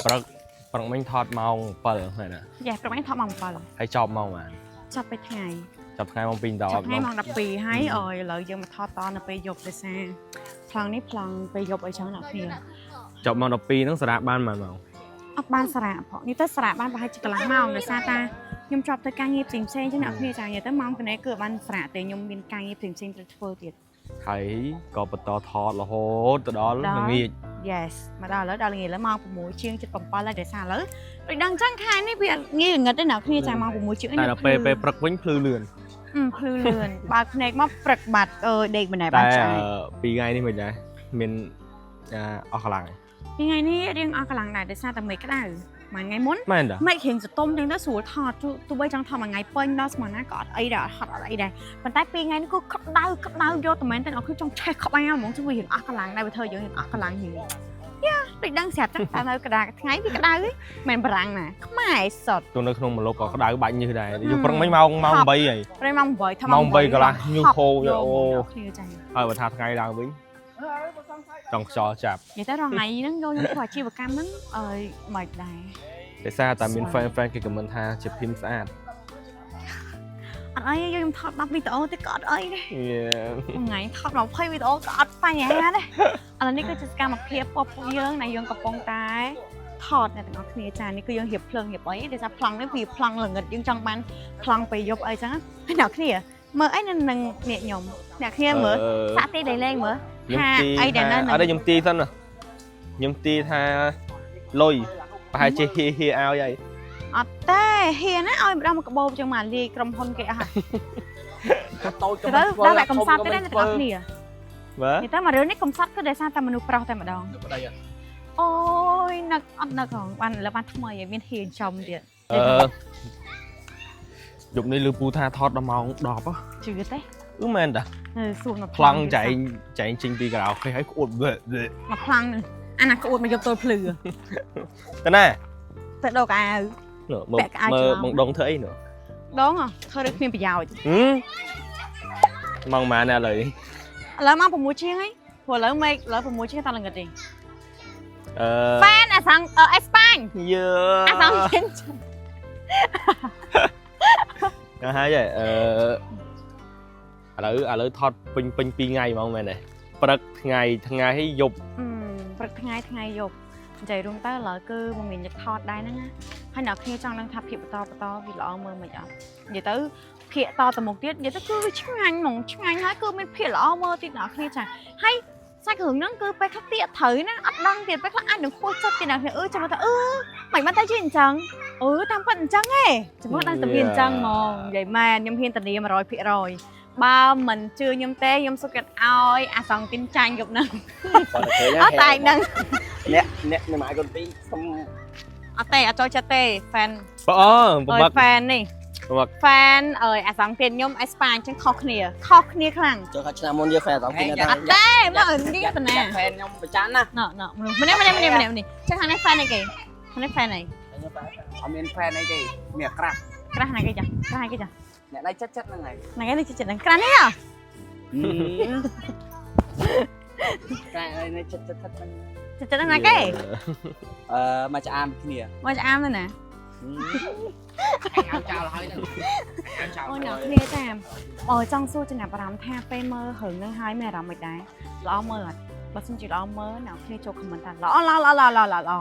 ប្រឹងមិញថតម៉ោង7ហ្នឹងណា យ៉ាប្រហែលថតម៉ោង7 ហើយចប់ម៉ោងបាន ចាប់ទៅថ្ងៃ ចប់ថ្ងៃម៉ោង2ដល់ ចាប់ថ្ងៃម៉ោង12ហើយឥឡូវយើងមកថតតនៅពេលយប់ដោយសារប្លង់នេះប្លង់ពេលយប់អីចឹងអ្នកគ្នា ចប់ម៉ោង12ហ្នឹងសារ៉ាបានម៉ោង អត់បានសារ៉ាផងនេះទៅសារ៉ាបានប្រហែលជាកន្លះម៉ោងដោយសារតាខ្ញុំជាប់ទៅការងារផ្សេងៗចឹងអ្នកគ្នាចានិយាយទៅម៉ោងកណែគឺបានសារ៉ាទេខ្ញុំមានការងារផ្សេងៗត្រូវធ្វើទៀត ហើយក៏បន្តថតរហូតទៅដល់ល្ងាច Yes មកដល់ឥឡូវដល់ល្ងាចឥឡូវម៉ោង6ជាង7ហើយដោយសារឥឡូវដូចដឹងចឹងខែនេះវាងាយងឹតទេអ្នកគ្នាចាម៉ោង6ជាង តែដល់ពេលព្រឹកវិញភ្លឺលឿន ភ្លឺលឿនបើកភ្នែកមកព្រឹកបាត់ដេកមិនដែរ តែ បានឆ្អែត 2ថ្ងៃនេះមិនដែរមានអស់កម្លាំង ថ្ងៃនេះរៀងអស់កម្លាំងដែរដោយសារតែមេឃក្តៅមួយថ្ងៃមុន មែនតា មេឃរៀងសតុំចឹងទៅស្រួលថតទោះបីចង់ថតមួយថ្ងៃពេញដល់ស្មានណាក៏អត់អីដែរអត់អីដែរប៉ុន្តែ2ថ្ងៃនេះគឺក្តៅយកតែមែនតែអត់គឺចង់ឆេះក្បាលហ្មងជួយរៀងអស់កម្លាំងដែរវាធ្វើយើងរៀងអស់កម្លាំងយូរយ៉ាដូចដឹងស្រាប់ចឹងតែនៅកណ្ដាលថ្ងៃវាក្តៅមិនបារាំងណាខ្មែរសុត ទូនៅក្នុងមលុបក៏ក្តៅបាច់ញើសដែរយកព្រឹងមិញម៉ោង8ហើយ ព្រៃម៉ោង8ថា ម៉ោង8កន្លះញើសហូរយកអូ គ្នាចា ហើយបើថាថ្ងៃឡើងវិញចង់ខ្យល់ចាប់ និយាយទៅរងថ្ងៃហ្នឹងយកខ្ញុំធ្វើអាជីវកម្មហ្នឹងមិនដែរ ដោយសារតែមាន fan គេខមមិនថាជាភីមស្អាត អត់អីខ្ញុំថត10វីដេអូទេក៏អត់អីដែរ Yeah. ថ្ងៃថត20វីដេអូក៏អត់បញ្ហាដែរឥឡូវនេះគឺជាសកម្មភាពពពួកយើងដែលយើងកំពុងតែថតអ្នកទាំងអស់គ្នាចានេះគឺយើងរៀបភ្លើងរៀបអីដោយសារប្លង់នេះវាប្លង់ល្ងិតយើងចង់បានប្លង់ពេលយប់អីចឹងហើយអ្នកគ្នាមើលអីនឹងអ្នកខ្ញុំអ្នកគ្នាមើលសាក់ទីលេងមើល ខ្ញុំ ថា ទី អីដែលនៅ អត់ទេខ្ញុំទីសិនខ្ញុំទីថាលុយប្រហែលជាហៀឲ្យហើយ អត់ទេហ៊ានណាឲ្យម្ដងមកកបោចឹងមកលាយក្រុមហ៊ុនគេអស់ហើយ តូច ទៅដល់តែកំសត់ទេអ្នកទាំងអស់គ្នា បាទ និយាយទៅមករឿងនេះកំសត់គឺដោយសារតែមនុស្សប្រុសតែម្ដង ប្តីអត់ អូយនឹកអត់នឹកហងបានលើបានថ្មីហើយមានហ៊ានចំទៀត យប់នេះលឺពូថាថតដល់ម៉ោង10 ជឿទេ មែនតា សួរមក ប្លង់ចែងចេញពីក្រៅគេឲ្យក្អួតវេ មកប្លង់នឹងអាណាក្អួតមកយកទល់ភ្លឺ ទៅណា ទៅដកអាវ មើលបងដងធ្វើអីនោះ ដងធ្វើដូចគ្មានប្រយោជន៍ ម៉ោងម៉ានឥឡូវ ឥឡូវមក6ជាងហើយព្រោះឥឡូវមេឃឥឡូវ6ជាងតែល្ងិតទេប៉ែនអាសាំងអេស្ប៉ាញ យើ អាសាំងពេញ ទៅហើយឥឡូវថតពេញ2ថ្ងៃហ្មងមែនទេព្រឹកថ្ងៃយប់ ព្រឹកថ្ងៃយប់និយាយរួមទៅឥឡូវគឺមិនមានយកថតដែរហ្នឹងណាហើយអ្នកគ្នាចង់ដឹងថាភាពបន្តវាល្អមើលមិនអត់និយាយទៅភាកតទៅមុខទៀតនិយាយទៅគឺវាឆ្ងាញ់ហ្មងឆ្ងាញ់ហើយគឺមានភាពល្អមើលទៀតអ្នកគ្នាចាហើយសាច់គ្រឿងហ្នឹងគឺពេលខ្លះទៀតត្រូវណាអត់ដឹងទៀតពេលខ្លះអាចនឹងខូចចិត្តទៀតអ្នកគ្នាចាំថាមិនបានតែជាអញ្ចឹងតាមពិតអញ្ចឹងហ៎ចាំមើលដឹងតែវាអញ្ចឹងហ្មងនិយាយមែនខ្ញុំហ៊ានធានា 100% បើមិនជឿខ្ញុំទេខ្ញុំសុខចិត្តឲ្យអាសង្ឃទីនចាញ់យប់ហ្នឹង អត់តែហ្នឹង អ្នកម៉ាយកូនទីសុំ អត់ទេអត់ចូលចិត្តទេ fan បង fan នេះ fan អាសង្ឃទីនខ្ញុំអេស្ប៉ាញចឹងខុសគ្នាខ្លាំង ចូលខាត់ឆ្នាំមុនយកហ្វែន2គ្នា អត់ទេមកនិយាយទៅណា ហ្វែនខ្ញុំប្រចាំណា ណ៎ម្នាក់នេះចឹងខាងនេះ fan អីគេខាងនេះ fan អី អត់មានហ្វែនអីទេមានក្រាស់ ក្រាស់ណាគេចាក្រាស់គេចា អ្នកដៃចិត្តហ្នឹងហើយ ណាគេនេះចិត្តហ្នឹងក្រាស់នេះ តែនេះចិត្តហ្នឹង ចិត្តណាគេ មកឆ្អាមគ្នា មកឆ្អាមទៅណា អាមចោលហើយហ្នឹងអាមចោល អូនអ្នកគ្នាតាមចង់សួរចំណាប់អារម្មណ៍ថាពេលមើលរឿងហ្នឹងហើយមានអារម្មណ៍មិនដែរល្អមើលអត់បើសិនជាល្អមើលអ្នកគ្នាចូល comment ថាល្អ